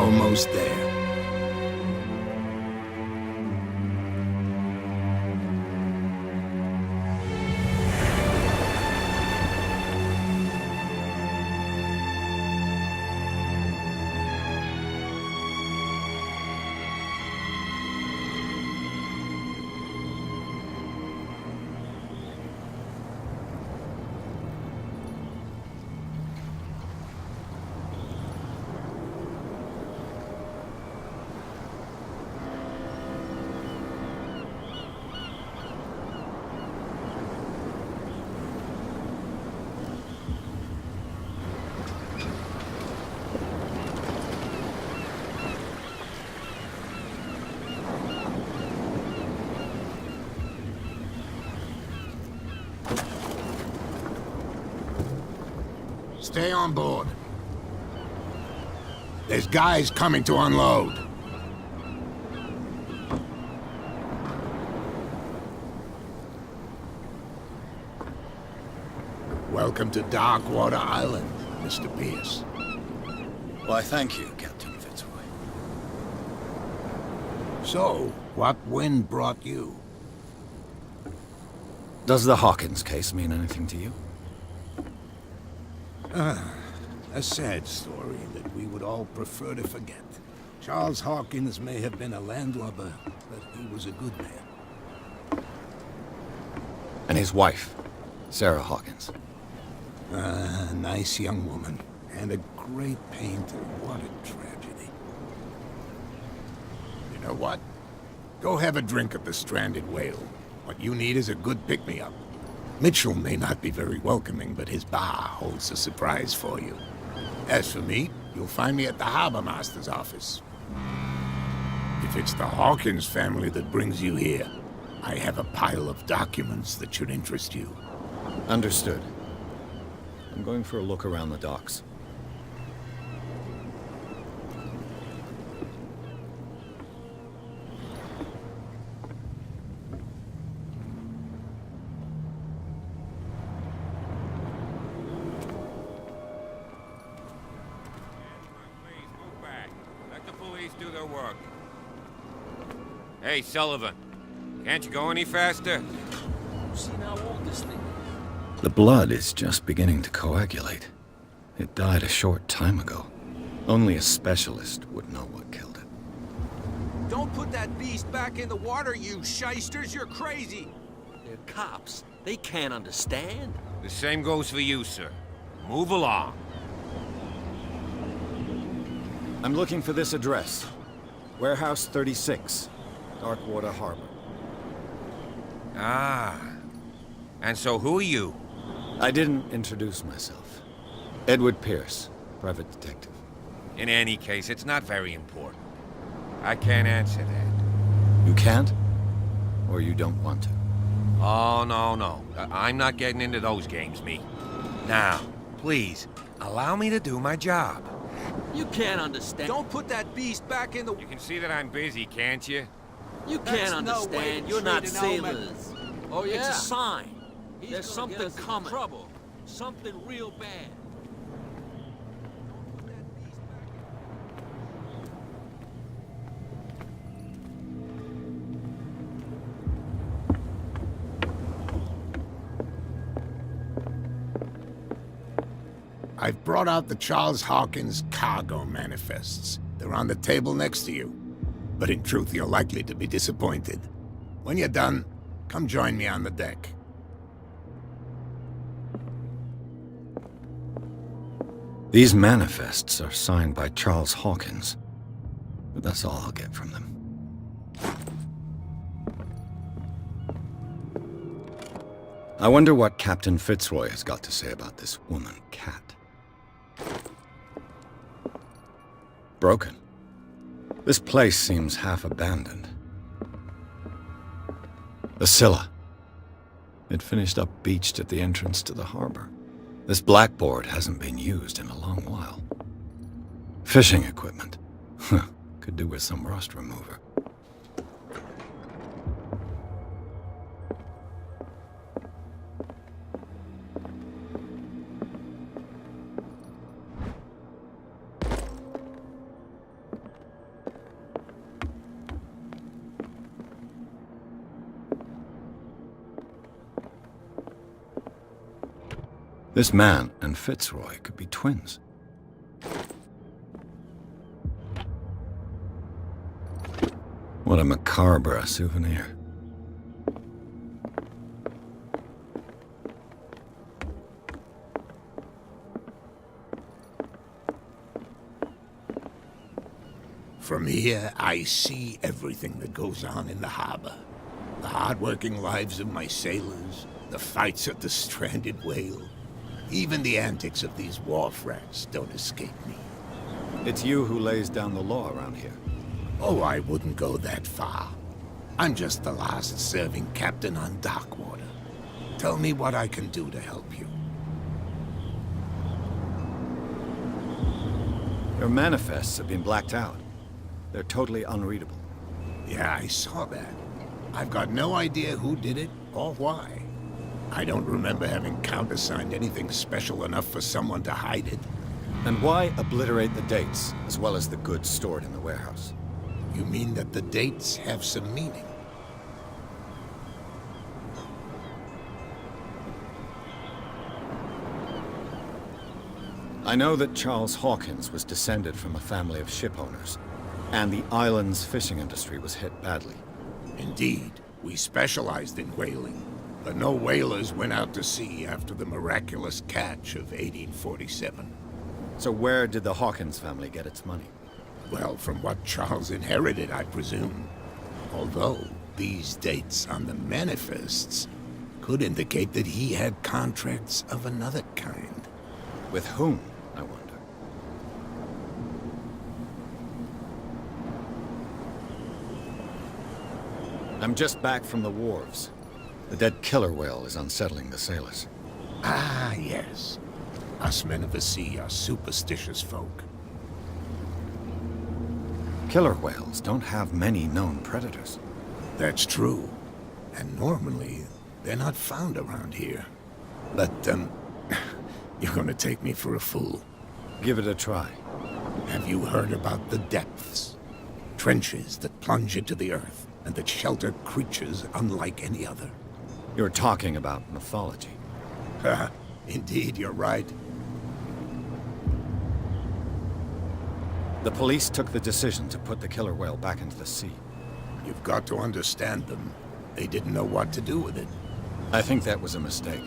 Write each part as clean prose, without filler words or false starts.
almost there. Stay on board. There's guys coming to unload. Welcome to Darkwater Island, Mr. Pierce. Why, thank you, Captain Fitzroy. So, what wind brought you? Does the Hawkins case mean anything to you? A sad story that we would all prefer to forget. Charles Hawkins may have been a landlubber, but he was a good man. And his wife, Sarah Hawkins. A nice young woman, and a great painter. What a tragedy. You know what? Go have a drink at the Stranded Whale. What you need is a good pick-me-up. Mitchell may not be very welcoming, but his bar holds a surprise for you. As for me, you'll find me at the Harbor Master's office. If it's the Hawkins family that brings you here, I have a pile of documents that should interest you. Understood. I'm going for a look around the docks. Do their work. Hey, Sullivan. Can't you go any faster? See how old this thing is? The blood is just beginning to coagulate. It died a short time ago. Only a specialist would know what killed it. Don't put that beast back in the water, you shysters! You're crazy! They're cops. They can't understand. The same goes for you, sir. Move along. I'm looking for this address. Warehouse 36, Darkwater Harbor. Ah. And so who are you? I didn't introduce myself. Edward Pierce, private detective. In any case, it's not very important. I can't answer that. You can't? Or you don't want to? Oh, no. I'm not getting into those games, me. Now, please, allow me to do my job. You can't understand. Don't put that beast back in the... You can see that I'm busy, can't you? You can't understand. You're not sailors. Oh, yeah? It's a sign. There's something coming. Trouble. Something real bad. I've brought out the Charles Hawkins cargo manifests. They're on the table next to you. But in truth, you're likely to be disappointed. When you're done, come join me on the deck. These manifests are signed by Charles Hawkins. But that's all I'll get from them. I wonder what Captain Fitzroy has got to say about this woman, Cat. Broken. This place seems half abandoned. The Scylla. It finished up beached at the entrance to the harbor. This blackboard hasn't been used in a long while. Fishing equipment. Could do with some rust remover. This man and Fitzroy could be twins. What a macabre souvenir. From here, I see everything that goes on in the harbor. The hard-working lives of my sailors, the fights at the stranded whale. Even the antics of these wharf rats don't escape me. It's you who lays down the law around here. Oh, I wouldn't go that far. I'm just the last serving captain on Darkwater. Tell me what I can do to help you. Your manifests have been blacked out. They're totally unreadable. Yeah, I saw that. I've got no idea who did it or why. I don't remember having countersigned anything special enough for someone to hide it. And why obliterate the dates, as well as the goods stored in the warehouse? You mean that the dates have some meaning? I know that Charles Hawkins was descended from a family of ship owners, and the island's fishing industry was hit badly. Indeed, we specialized in whaling, but no whalers went out to sea after the miraculous catch of 1847. So where did the Hawkins family get its money? Well, from what Charles inherited, I presume. Although, these dates on the manifests could indicate that he had contracts of another kind. With whom, I wonder? I'm just back from the wharves. The dead killer whale is unsettling the sailors. Ah, yes. Us men of the sea are superstitious folk. Killer whales don't have many known predators. That's true. And normally, they're not found around here. But, you're gonna take me for a fool. Give it a try. Have you heard about the depths? Trenches that plunge into the earth and that shelter creatures unlike any other. You're talking about mythology. Indeed, you're right. The police took the decision to put the killer whale back into the sea. You've got to understand them. They didn't know what to do with it. I think that was a mistake.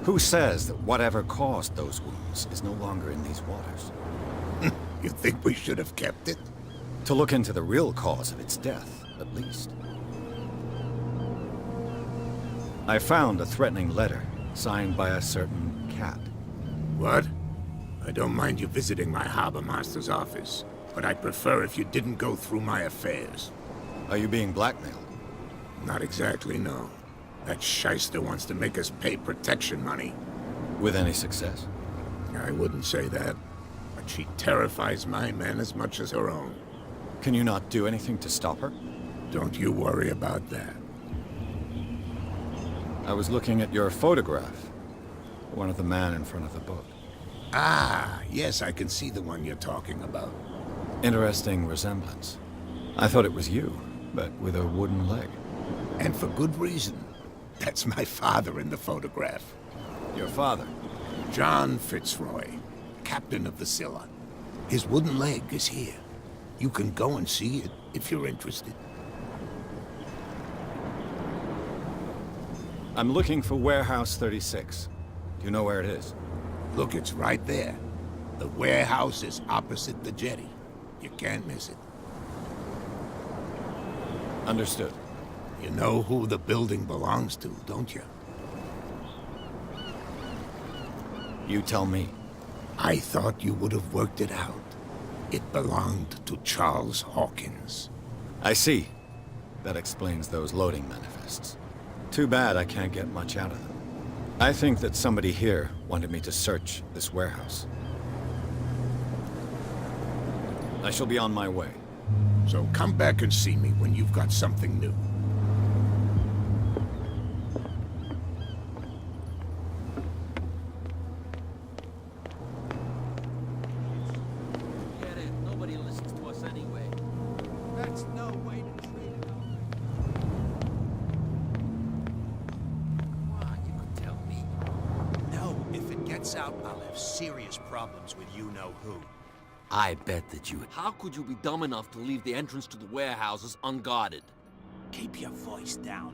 Who says that whatever caused those wounds is no longer in these waters? You think we should have kept it? To look into the real cause of its death, at least. I found a threatening letter, signed by a certain cat. What? I don't mind you visiting my harbor master's office, but I'd prefer if you didn't go through my affairs. Are you being blackmailed? Not exactly, no. That shyster wants to make us pay protection money. With any success? I wouldn't say that, but she terrifies my men as much as her own. Can you not do anything to stop her? Don't you worry about that. I was looking at your photograph. One of the man in front of the boat. Ah, yes, I can see the one you're talking about. Interesting resemblance. I thought it was you, but with a wooden leg. And for good reason. That's my father in the photograph. Your father? John Fitzroy, captain of the Scylla. His wooden leg is here. You can go and see it if you're interested. I'm looking for Warehouse 36. Do you know where it is? Look, it's right there. The warehouse is opposite the jetty. You can't miss it. Understood. You know who the building belongs to, don't you? You tell me. I thought you would have worked it out. It belonged to Charles Hawkins. I see. That explains those loading manifests. Too bad I can't get much out of them. I think that somebody here wanted me to search this warehouse. I shall be on my way. So come back and see me when you've got something new. Get it. Nobody listens to us anyway. That's no way to treat it. Why, you could tell me. No, if it gets gets out, I'll have serious problems with you-know-who. I bet that you... How could you be dumb enough to leave the entrance to the warehouses unguarded? Keep your voice down.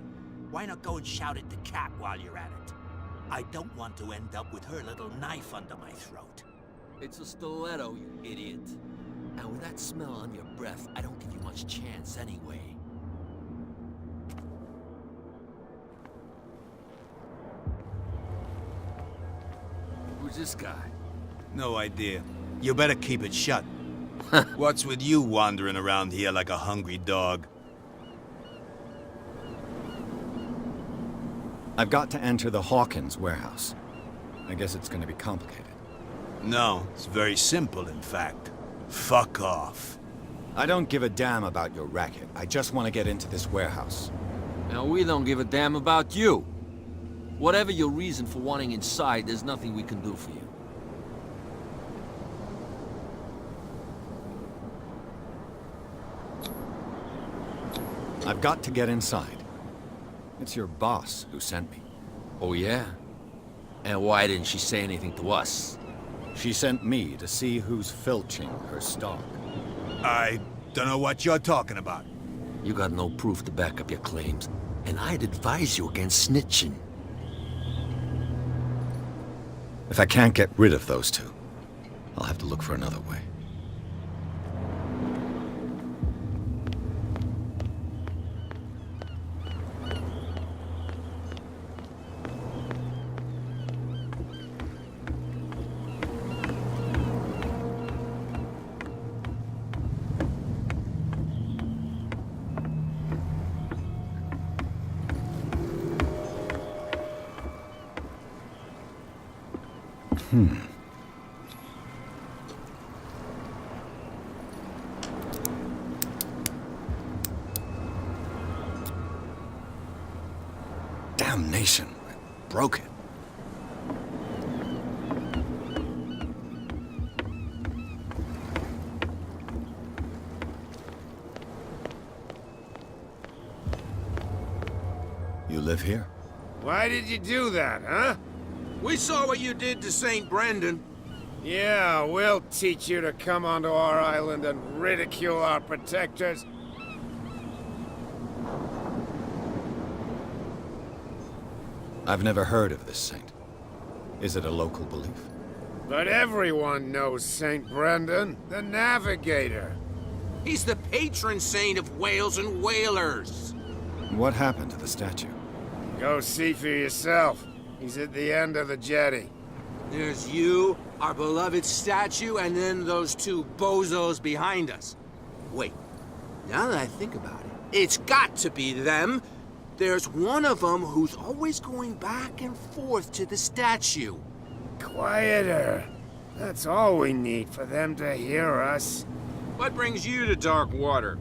Why not go and shout at the cat while you're at it? I don't want to end up with her little knife under my throat. It's a stiletto, you idiot. And with that smell on your breath, I don't give you much chance anyway. Who's this guy? No idea. You better keep it shut. What's with you wandering around here like a hungry dog? I've got to enter the Hawkins warehouse. I guess it's going to be complicated. No, it's very simple, in fact. Fuck off. I don't give a damn about your racket. I just want to get into this warehouse. Now, we don't give a damn about you. Whatever your reason for wanting inside, there's nothing we can do for you. I've got to get inside. It's your boss who sent me. Oh, yeah? And why didn't she say anything to us? She sent me to see who's filching her stock. I don't know what you're talking about. You got no proof to back up your claims, and I'd advise you against snitching. If I can't get rid of those two, I'll have to look for another way. Damnation. I broke it. You live here? Why did you do that, huh? We saw what you did to St. Brendan. Yeah, we'll teach you to come onto our island and ridicule our protectors. I've never heard of this saint. Is it a local belief? But everyone knows St. Brendan, the Navigator. He's the patron saint of whales and whalers. What happened to the statue? Go see for yourself. He's at the end of the jetty. There's you, our beloved statue, and then those two bozos behind us. Wait, now that I think about it, it's got to be them. There's one of them who's always going back and forth to the statue. Quieter. That's all we need for them to hear us. What brings you to dark water?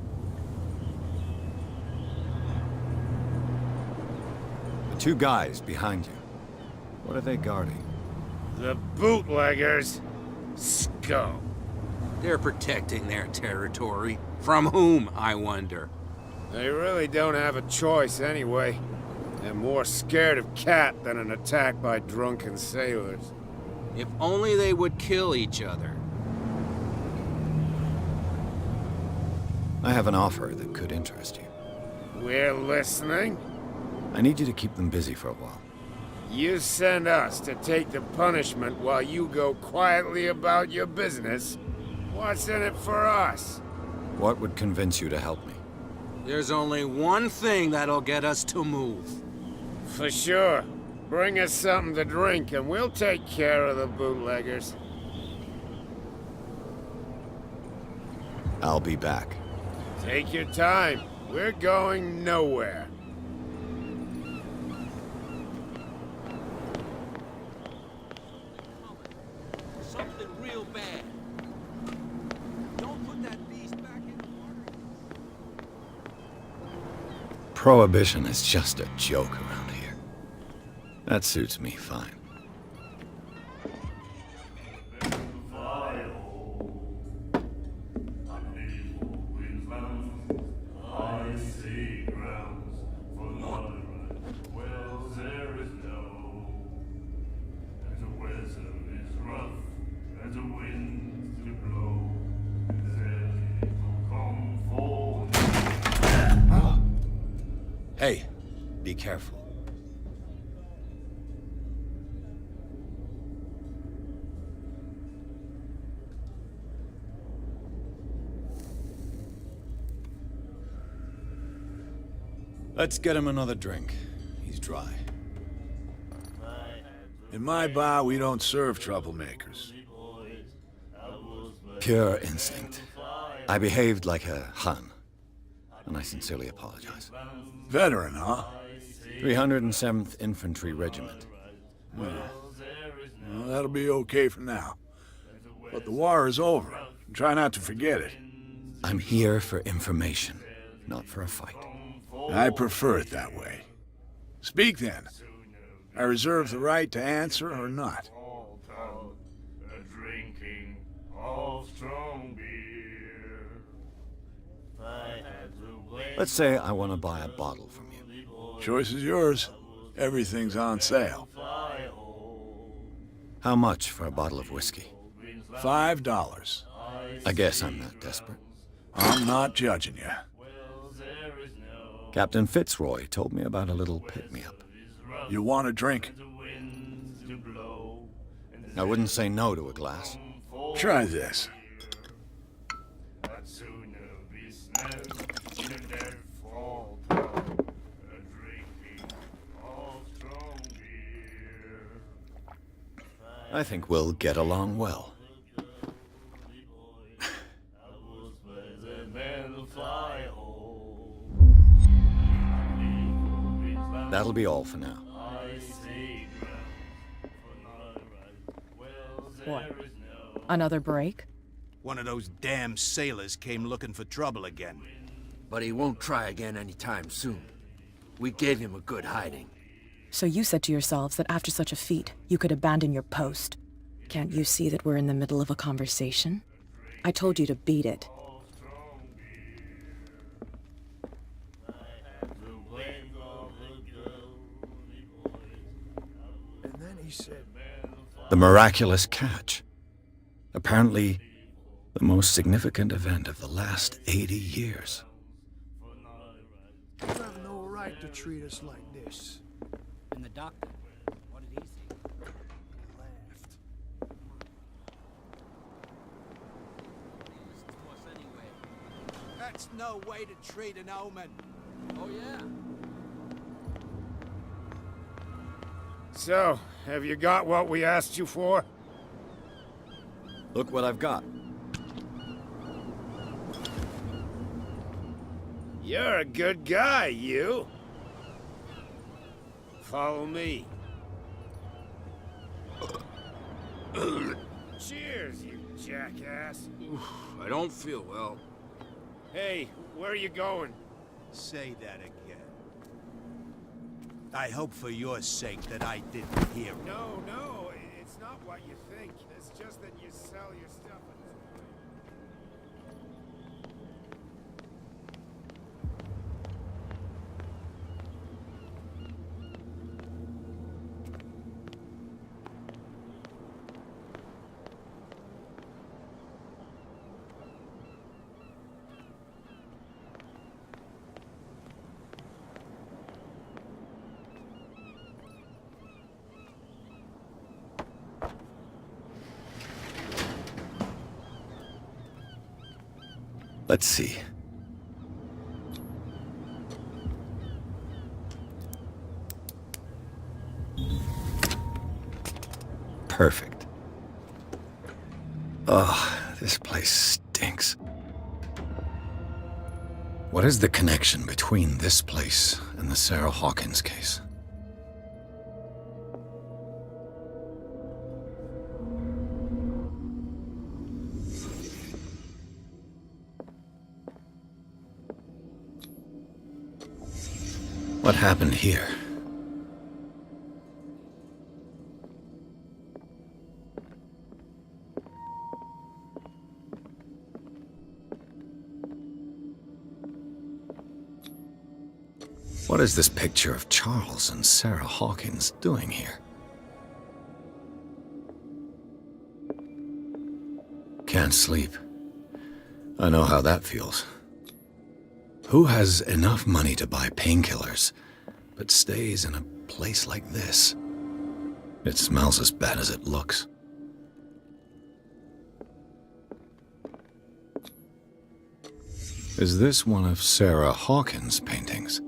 The two guys behind you. What are they guarding? The bootleggers. Scum. They're protecting their territory. From whom, I wonder? They really don't have a choice anyway. They're more scared of Cat than an attack by drunken sailors. If only they would kill each other. I have an offer that could interest you. We're listening. I need you to keep them busy for a while. You send us to take the punishment while you go quietly about your business. What's in it for us? What would convince you to help me? There's only one thing that'll get us to move. For sure. Bring us something to drink and we'll take care of the bootleggers. I'll be back. Take your time. We're going nowhere. Something real bad. Don't put that beast back in the water. Prohibition is just a joke around here. That suits me fine. careful. Let's get him another drink. He's dry. In my bar, we don't serve troublemakers. Pure instinct. I behaved like a Hun, and I sincerely apologize. Veteran, huh? 307th Infantry Regiment. Well, that'll be okay for now. But the war is over. Try not to forget it. I'm here for information, not for a fight. I prefer it that way. Speak then. I reserve the right to answer or not. Let's say I want to buy a bottle from you. Choice is yours. Everything's on sale. How much for a bottle of whiskey? $5. I guess I'm not desperate. I'm not judging you. Captain Fitzroy told me about a little pick-me-up. You want a drink? I wouldn't say no to a glass. Try this. I think we'll get along well. That'll be all for now. What? Another break? One of those damn sailors came looking for trouble again. But he won't try again anytime soon. We gave him a good hiding. So you said to yourselves that after such a feat, you could abandon your post. Can't you see that we're in the middle of a conversation? I told you to beat it. And then he said, The miraculous catch. Apparently, the most significant event of the last 80 years. "You have no right to treat us like this." And the doctor, what did he say? He laughed. That's no way to treat an omen. Oh, yeah? So, have you got what we asked you for? Look what I've got. You're a good guy, you. Follow me. Cheers, you jackass. I don't feel well. Hey, where are you going? Say that again. I hope for your sake that I didn't hear it. No, it's not what you think. It's just that you sell your stuff at this point. Let's see. Perfect. Oh, this place stinks. What is the connection between this place and the Sarah Hawkins case? What happened here? What is this picture of Charles and Sarah Hawkins doing here? Can't sleep. I know how that feels. Who has enough money to buy painkillers, but stays in a place like this. It smells as bad as it looks. Is this one of Sarah Hawkins' paintings?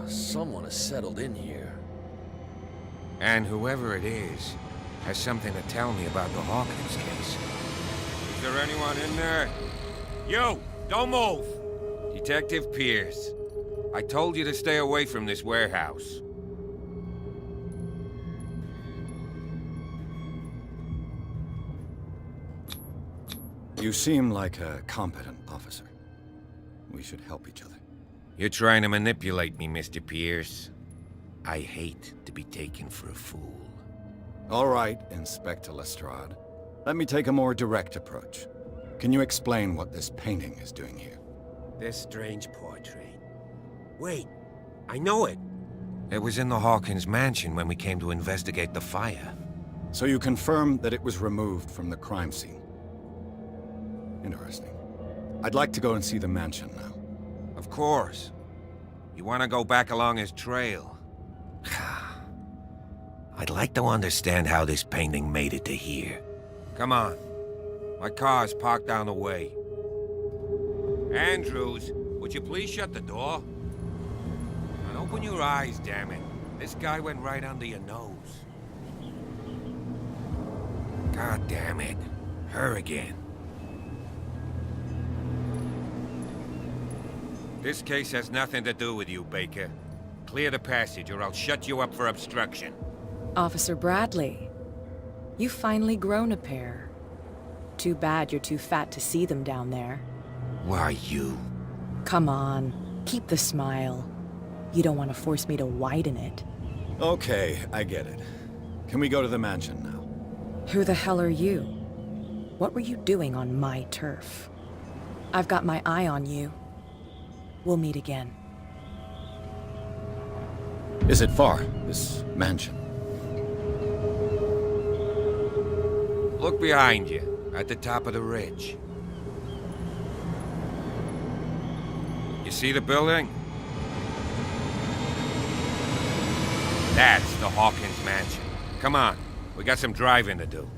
Someone has settled in here. And whoever it is has something to tell me about the Hawkins case. Is there anyone in there? You! Don't move! Detective Pierce. I told you to stay away from this warehouse. You seem like a competent officer. We should help each other. You're trying to manipulate me, Mr. Pierce. I hate to be taken for a fool. All right, Inspector Lestrade. Let me take a more direct approach. Can you explain what this painting is doing here? This strange portrait. Wait, I know it. It was in the Hawkins mansion when we came to investigate the fire. So you confirm that it was removed from the crime scene? Interesting. I'd like to go and see the mansion now. Of course. You want to go back along his trail? I'd like to understand how this painting made it to here. Come on. My car's parked down the way. Andrews, would you please shut the door? And open your eyes, damn it. This guy went right under your nose. God damn it. Her again. This case has nothing to do with you, Baker. Clear the passage, or I'll shut you up for obstruction. Officer Bradley, you've finally grown a pair. Too bad you're too fat to see them down there. Why, you? Come on, keep the smile. You don't want to force me to widen it. Okay, I get it. Can we go to the mansion now? Who the hell are you? What were you doing on my turf? I've got my eye on you. We'll meet again. Is it far, this mansion? Look behind you, at the top of the ridge. You see the building? That's the Hawkins mansion. Come on, we got some driving to do.